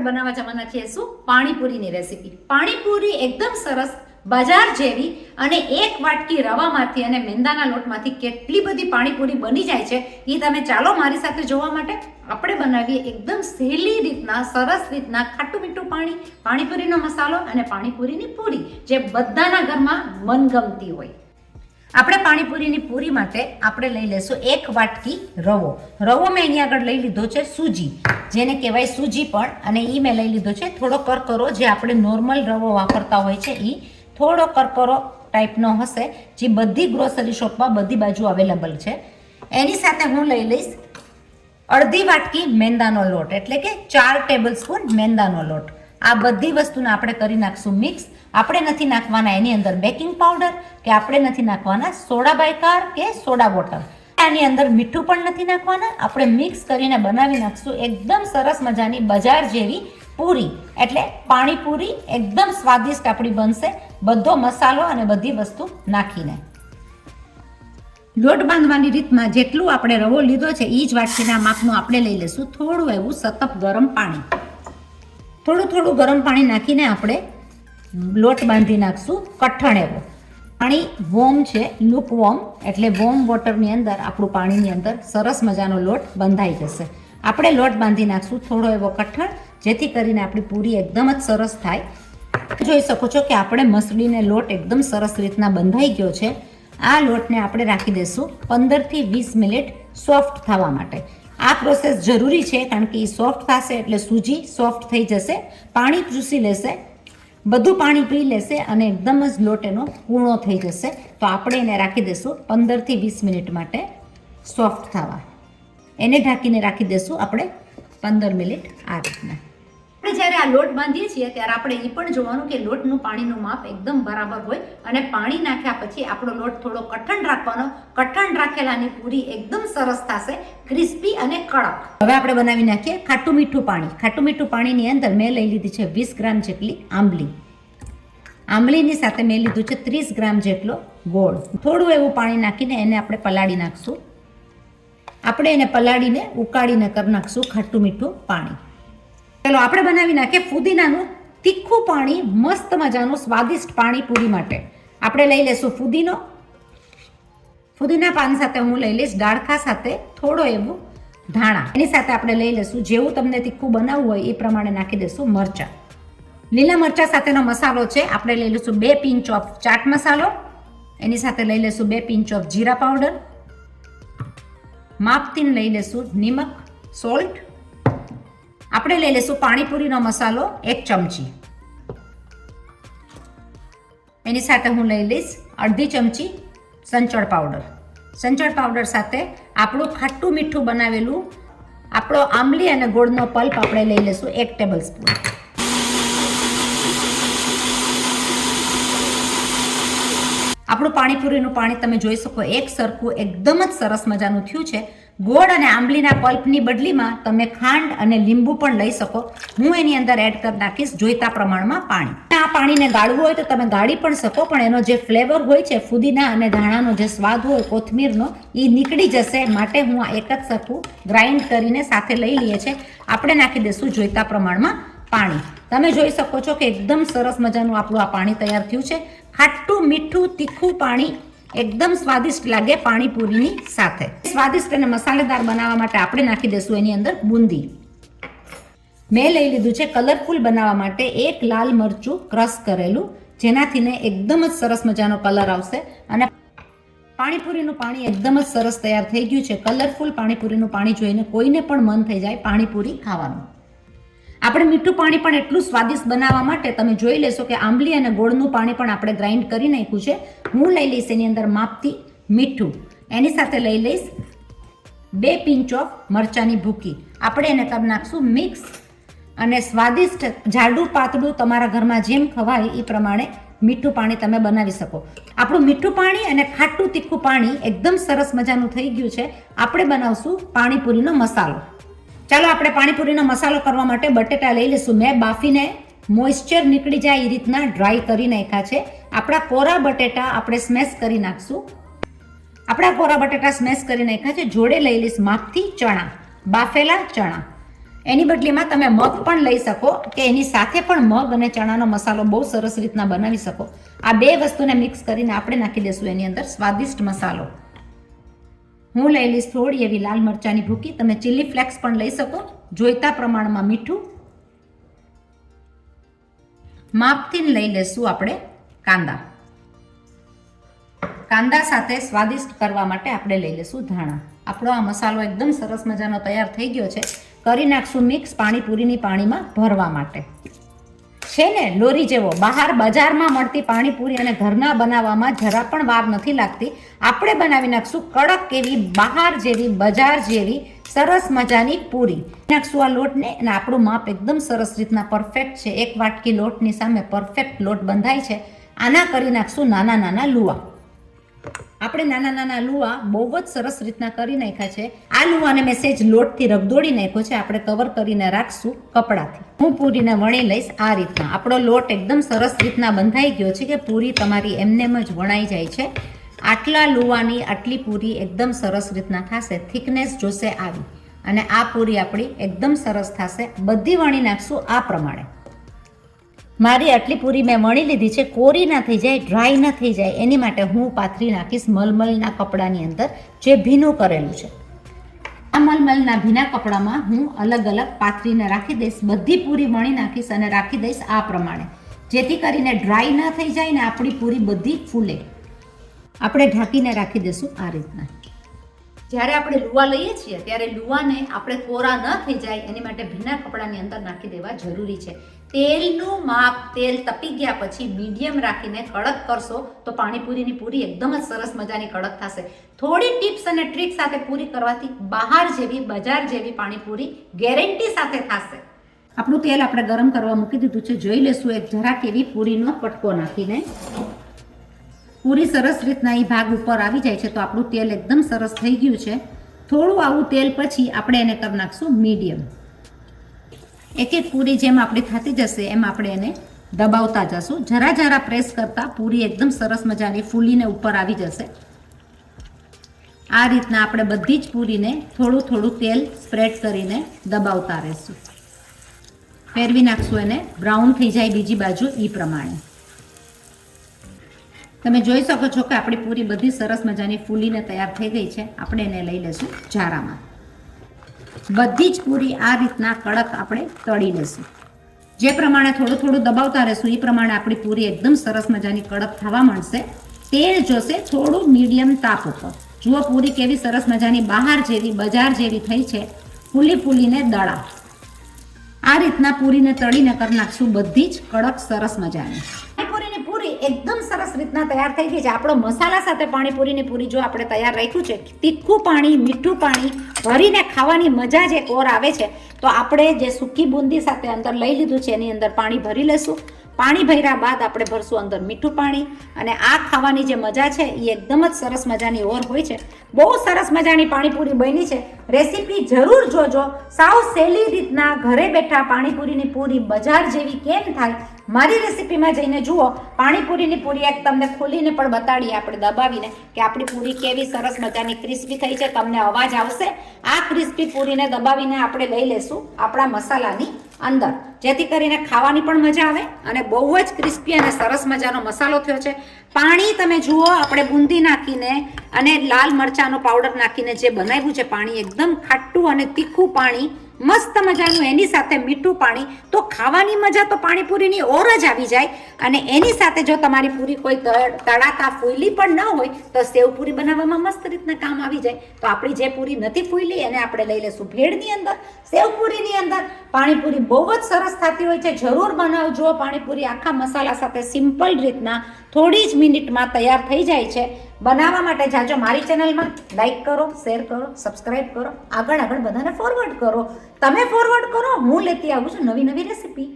આપણે બનાવવા જવાના છીએ શું? પાણીપુરીની રેસીપી. પાણીપુરી એકદમ સરસ બજાર જેવી અને એક વાટકી રવામાંથી અને મેંદાના લોટમાંથી કેટલી બધી પાણીપુરી બની જાય છે એ તમે ચાલો મારી સાથે જોવા માટે. આપણે બનાવીએ એકદમ સહેલી રીતના, સરસ રીતના ખાટું મીઠું પાણી, પાણીપુરીનો મસાલો અને પાણીપુરીની પૂરી જે બધાના ઘરમાં મનગમતી હોય. આપણે પાણીપુરીની પૂરી માટે આપણે લઈ લેશું 1 વાટકી રવો. રવો મેં અહીંયા આગળ લઈ લીધો છે સૂજી, જેને કહેવાય સૂજી પણ, અને એ મેં લઈ લીધો છે થોડો કરકરો, જે આપણે નોર્મલ રવો વાપરતા હોય છે એ થોડો કરકરો ટાઈપનો હશે, જે બધી ગ્રોસરી શોપમાં બધી બાજુ અવેલેબલ છે. એની સાથે હું લઈ લઈશ અડધી વાટકી મેંદાનો લોટ, એટલે કે 4 ટેબલ સ્પૂન મેંદાનો લોટ. આ બધી વસ્તુને આપણે કરી નાખશું મિક્સ. આપણે નથી નાખવાના એની અંદર બેકિંગ પાવડર, કે આપણે નથી નાખવાના સોડા બાયકાર કે સોડા વોટર. આની અંદર મીઠું પણ નથી નાખવાના. આપણે મિક્સ કરીને બનાવી નાખશું એકદમ સરસ મજાની બજાર જેવી પૂરી, એટલે પાણીપુરી એકદમ સ્વાદિષ્ટ આપણી બનશે, બધો મસાલો અને બધી વસ્તુ નાખીને. લોટ બાંધવાની રીતમાં જેટલું આપણે રવો લીધો છે એ જ વાટકીના માપનું આપણે લઈ લઈશું થોડું એવું સતપ ગરમ પાણી. થોડું ગરમ પાણી નાખીને આપણે લોટ બાંધી નાખશું કઠણ એવો. પાણી વોર્મ છે, લુક વોર્મ, એટલે વોર્મ વોટરની અંદર આપણું પાણીની અંદર સરસ મજાનો લોટ બંધાઈ જશે. આપણે લોટ બાંધી નાખશું થોડો એવો કઠણ, જેથી કરીને આપણી પૂરી એકદમ જ સરસ થાય. જોઈ શકો છો કે આપણે મસળીને લોટ એકદમ સરસ રીતના બંધાઈ ગયો છે. આ લોટને આપણે રાખી દઈશું 15 થી 20 મિનિટ સોફ્ટ થવા માટે. આ પ્રોસેસ જરૂરી છે, કારણ કે એ સોફ્ટ થશે એટલે સૂજી સોફ્ટ થઈ જશે, પાણી ચૂસી લેશે, બધું પાણી પી લેશે અને એકદમ જ લોટ એનો કૂણો થઈ જશે. તો આપણે એને રાખી દઈશું 15 થી 20 મિનિટ માટે સોફ્ટ થવા. એને ઢાંકીને રાખી દઈશું આપણે 15 મિનિટ આ રીતના. આપણે જ્યારે આ લોટ બાંધીએ છીએ ત્યારે આપણે એ પણ જોવાનું કે લોટનું પાણીનું માપ એકદમ બરાબર હોય, અને પાણી નાખ્યા પછી આપણો લોટ થોડો કઠણ રાખવાનો. કઠણ રાખેલાની પૂરી એકદમ સરસ થશે, ક્રિસ્પી અને કડક. હવે આપણે બનાવી નાખીએ ખાટું મીઠું પાણી. ખાટું મીઠું પાણીની અંદર મેં લઈ લીધી છે 20 ગ્રામ જેટલી આંબલી. આંબલીની સાથે મેં લીધું છે 30 ગ્રામ જેટલો ગોળ. થોડું એવું પાણી નાખીને એને આપણે પલાળી નાખશું. આપણે એને પલાળીને ઉકાળીને કરી નાખશું ખાટું મીઠું પાણી. ચાલો આપણે બનાવી નાખીએ ફુદીનાનું તીખું પાણી, મસ્ત મજાનું સ્વાદિષ્ટ પાણીપુરી માટે. આપણે લઈ લઈશું ફુદીનો. ફુદીના પાન સાથે હું લઈ લઈશ ડાળખા સાથે થોડો એવું ધાણા. એની સાથે આપણે લઈ લઈશું, જેવું તમને તીખું બનાવવું હોય એ પ્રમાણે નાખી દઈશું મરચાં. લીલા મરચાં સાથેનો મસાલો છે. આપણે લઈ લઈશું 2 પિંચ ઓફ ચાટ મસાલો. એની સાથે લઈ લઈશું 2 પિંચ ઓફ જીરા પાવડર. માપથી લઈ લઈશું નિમક, સોલ્ટ. આપણે લઈ લઈશું પાણીપુરીનો મસાલો 1 ચમચી. એની સાથે હું લઈ લઈશ અડધી ચમચી સંચળ પાવડર. સંચળ પાવડર સાથે આપણું ખાટું મીઠું બનાવેલું આપણો આંબલી અને ગોળનો પલ્પ આપણે લઈ લઈશું 1 ટેબલ સ્પૂન. આપણું પાણીપુરીનું પાણી તમે જોઈ શકો એક સરખું એકદમ જ સરસ મજાનું થયું છે. ગોળ અને આંબલીના પલ્પની બદલીમાં તમે ખાંડ અને લીંબુ પણ લઈ શકો. હું એની અંદર એડ કરી નાખીશ જોઈતા પ્રમાણમાં પાણી. આ પાણીને ગાળવું હોય તો તમે ગાળી પણ શકો, પણ એનો જે ફ્લેવર હોય છે, ફુદીના અને ધાણાનો જે સ્વાદ હોય કોથમીરનો, એ નીકળી જશે. માટે હું આ એક જ સરખું ગ્રાઇન્ડ કરીને સાથે લઈ લઈએ છીએ. આપણે નાખી દઈશું જોઈતા પ્રમાણમાં પાણી. તમે જોઈ શકો છો કે એકદમ સરસ મજાનું આપણું આ પાણી તૈયાર થયું છે. ખાટું મીઠું તીખું પાણી એકદમ સ્વાદિષ્ટ લાગે પાણીપુરીની સાથે. સ્વાદિષ્ટ અને મસાલેદાર બનાવવા માટે આપણે નાખી દઈશું એની અંદર બુંદી. મેં લઈ લીધું છે કલરફુલ બનાવવા માટે 1 લાલ મરચું ક્રશ કરેલું, જેનાથી ને એકદમ જ સરસ મજાનો કલર આવશે. અને પાણીપુરીનું પાણી એકદમ જ સરસ તૈયાર થઈ ગયું છે. કલરફુલ પાણીપુરીનું પાણી જોઈને કોઈને પણ મન થઈ જાય પાણીપુરી ખાવાનું. આપણે મીઠું પાણી પણ એટલું સ્વાદિષ્ટ બનાવવા માટે તમે જોઈ લેશો કે આંબલી અને ગોળનું પાણી પણ આપણે ગ્રાઇન્ડ કરી નાખ્યું છે. હું લઈ લઈશ એની અંદર માપથી મીઠું. એની સાથે લઈ લઈશ 2 પિંચ ઓફ મરચાંની ભૂકી. આપણે એને કરી નાખશું મિક્સ. અને સ્વાદિષ્ટ જાડું પાતળું તમારા ઘરમાં જેમ ખવાય એ પ્રમાણે મીઠું પાણી તમે બનાવી શકો. આપણું મીઠું પાણી અને ખાટું તીખું પાણી એકદમ સરસ મજાનું થઈ ગયું છે. આપણે બનાવશું પાણીપુરીનો મસાલો. ચાલો આપણે પાણીપુરીનો મસાલો કરવા માટે બટેટા લઈ લઈશું. મેં બાફીને મોઇશ્ચર નીકળી જાય એ રીતના ડ્રાય કરી નાખ્યા છે. આપણા કોરા બટેટા આપણે સ્મેશ કરી નાખશું. આપણા કોરા બટેટા સ્મેશ કરી નાખ્યા છે. જોડે લઈ લઈશ માપથી ચણા, બાફેલા ચણા. એની બદલીમાં તમે મગ પણ લઈ શકો કે એની સાથે પણ મગ અને ચણાનો મસાલો બહુ સરસ રીતના બનાવી શકો. આ બે વસ્તુને મિક્સ કરીને આપણે નાખી દઈશું એની અંદર સ્વાદિષ્ટ મસાલો. હું લઈ લઈશ થોડી એવી લાલ મરચાંની ભૂકી. તમે ચીલી ફ્લેક્સ પણ લઈ શકો. જોઈતા પ્રમાણમાં મીઠું. માપથી લઈ લઈશું આપણે કાંદા. કાંદા સાથે સ્વાદિષ્ટ કરવા માટે આપણે લઈ લઈશું ધાણા. આપણો આ મસાલો એકદમ સરસ મજાનો તૈયાર થઈ ગયો છે. કરી નાખશું મિક્સ પાણીપુરીની પાણીમાં ભરવા માટે. છે ને લોરી જેવો બહાર બજારમાં મળતી પાણીપુરી અને ઘરના બનાવવામાં જરા પણ વાર નથી લાગતી. આપણે બનાવી નાખશું કડક એવી બહાર જેવી બજાર જેવી સરસ મજાની પૂરી. નાખશું આ લોટને અને આપણું માપ એકદમ સરસ રીતના પરફેક્ટ છે. 1 વાટકી લોટની સામે પરફેક્ટ લોટ બંધાય છે. આના કરી નાખશું નાના નાના લુવા. આપણે નાના નાના લુવા બહુ જ સરસ રીતના કરી નાખ્યા છે. આ લુવાને મેં સેજ લોટથી રગદોડી નાખ્યો છે. આપણે કવર કરીને રાખશું કપડાથી. હું પૂરીને વણી લઈશ આ રીતના. આપણો લોટ એકદમ સરસ રીતના બંધાઈ ગયો છે કે પૂરી તમારી એમનેમ જ વણાઈ જાય છે. આટલા લુવાની આટલી પૂરી એકદમ સરસ રીતના થશે. થિકનેસ જોશે આવી અને આ પૂરી આપણી એકદમ સરસ થશે. બધી વણી નાખશું આ પ્રમાણે. મારી આટલી પૂરી મેં વણી લીધી છે. કોરી ના થઈ જાય, ડ્રાય ના થઈ જાય એની માટે હું પાથરી નાખીશ મલમલના કપડાની અંદર જે ભીનું કરેલું છે. આ મલમલના ભીના કપડામાં હું અલગ અલગ પાથરીને રાખી દઈશ. બધી પૂરી વણી નાખીશ અને રાખી દઈશ આ પ્રમાણે, જેથી કરીને ડ્રાય ના થઈ જાય ને આપણી પૂરી બધી ફૂલે. આપણે ઢાંકીને રાખી દઈશું આ રીતના. જ્યારે આપણે લુવા લઈએ છીએ ત્યારે લુવાને આપણે કોરા ન થઈ જાય એની માટે ભીના કપડાની અંદર નાખી દેવા જરૂરી છે. તેલનું માપ તેલ તપી ગયા પછી મીડિયમ રાખીને કડક કરશો તો પાણીપુરીની પૂરી એકદમ જ સરસ મજાની કડક થશે. થોડી ટિપ્સ અને ટ્રીક સાથે પૂરી કરવાથી બહાર જેવી બજાર જેવી પાણીપુરી ગેરંટી સાથે થશે. આપણું તેલ આપણે ગરમ કરવા મૂકી દીધું છે. જોઈ લેશું એક જરાક એવી પૂરીનો કટકો નાખીને. પૂરી સરસ રીતના એ ભાગ ઉપર આવી જાય છે તો આપણું તેલ એકદમ સરસ થઈ ગયું છે. થોડું આવું તેલ પછી આપણે એને કરી નાખશું મીડિયમ. એક એક પૂરી જેમ આપણી થતી જશે એમ આપણે એને દબાવતા જશું. જરા જરા પ્રેસ કરતા પૂરી એકદમ સરસ મજાની ફૂલીને ઉપર આવી જશે. આ રીતના આપણે બધી જ પૂરીને થોડું થોડું તેલ સ્પ્રેડ કરીને દબાવતા રહેશું. ફેરવી નાખશું એને બ્રાઉન થઈ જાય બીજી બાજુ એ પ્રમાણે. તમે જોઈ શકો છો કે આપણી પૂરી બધી સરસ મજાની ફૂલીને તૈયાર થઈ ગઈ છે. આપણે એને લઈ લઈશું જારામાં. બધી જ પૂરી આ રીતના કડક આપણે તળી લઈશું. જે પ્રમાણે થોડું થોડું દબાવતા રહેશું એ પ્રમાણે આપણી પૂરી એકદમ સરસ મજાની કડક થવા માંડશે. તેલ જોશે થોડું મીડિયમ તાપ ઉપર. જુઓ પૂરી કેવી સરસ મજાની બહાર જેવી બજાર જેવી થઈ છે. ફૂલી ફૂલીને દળા. આ રીતના પૂરીને તળીને કરી નાખશું બધી જ કડક સરસ મજાની. પૂરી એકદમ સરસ રીતના તૈયાર થઈ ગઈ છે. આપણો મસાલા સાથે પાણીપુરીની પૂરી જો આપણે તૈયાર રાખ્યું છે. તીખું પાણી મીઠું પાણી ભરીને ખાવાની મજા જ એક ઓર આવે છે. તો આપણે જે સૂકી બુંદી સાથે અંદર લઈ લીધું છે એની અંદર પાણી ભરી લેશું. પાણી ભર્યા બાદ આપણે ભરશું અંદર મીઠું પાણી અને આ ખાવાની જે મજા છે એ એકદમ જ સરસ મજાની ઓર હોય છે. બહુ સરસ મજાની પાણીપુરી બની છે. રેસીપી જરૂર જોજો. સાવ સહેલી રીતના ઘરે બેઠા પાણીપુરીની પૂરી બજાર જેવી કેમ થાય મારી રેસીપીમાં જઈને જુઓ. પાણીપુરીની પૂરી એક તમને ખોલીને પણ બતાડીએ આપણે દબાવીને કે આપણી પૂરી કેવી સરસ મજાની ક્રિસ્પી થઈ છે. તમને અવાજ આવશે. આ ક્રિસ્પી પૂરીને દબાવીને આપણે લઈ લેશું આપણા મસાલાની અંદર, જેથી કરીને ખાવાની પણ મજા આવે અને બહુ જ ક્રિસ્પી અને સરસ મજાનો મસાલો થયો છે. પાણી તમે જુઓ આપણે બુંદી નાખીને અને લાલ મરચાંનો પાવડર નાખીને જે બનાવ્યું છે પાણી એકદમ ખાટું અને તીખું પાણી મસ્ત મજાનું, એની સાથે મીઠું પાણી, તો ખાવાની મજા તો પાણીપુરીની ઓર જ આવી જાય. અને એની સાથે જો તમારી પૂરી કોઈ તળાતા ફૂલી પણ ન હોય તો સેવ પૂરી બનાવવામાં મસ્ત રીતના કામ આવી જાય. તો આપણી જે પૂરી નથી ફૂલી એને આપણે લઈ લેશું ભેળની અંદર, સેવ પૂરીની અંદર. પાણીપુરી બહુ જ સરસ થતી હોય છે. જરૂર બનાવજો પાણીપુરી આખા મસાલા સાથે સિમ્પલ રીતના થોડી જ મિનિટમાં તૈયાર થઈ જાય છે. બનાવવા માટે જાજો મારી ચેનલમાં લાઈક કરો, શેર કરો, સબસ્ક્રાઈબ કરો, આગળ બધાને ફોરવર્ડ કરો. તમે ફોરવર્ડ કરો, હું લેતી આવું છું નવી નવી રેસીપી.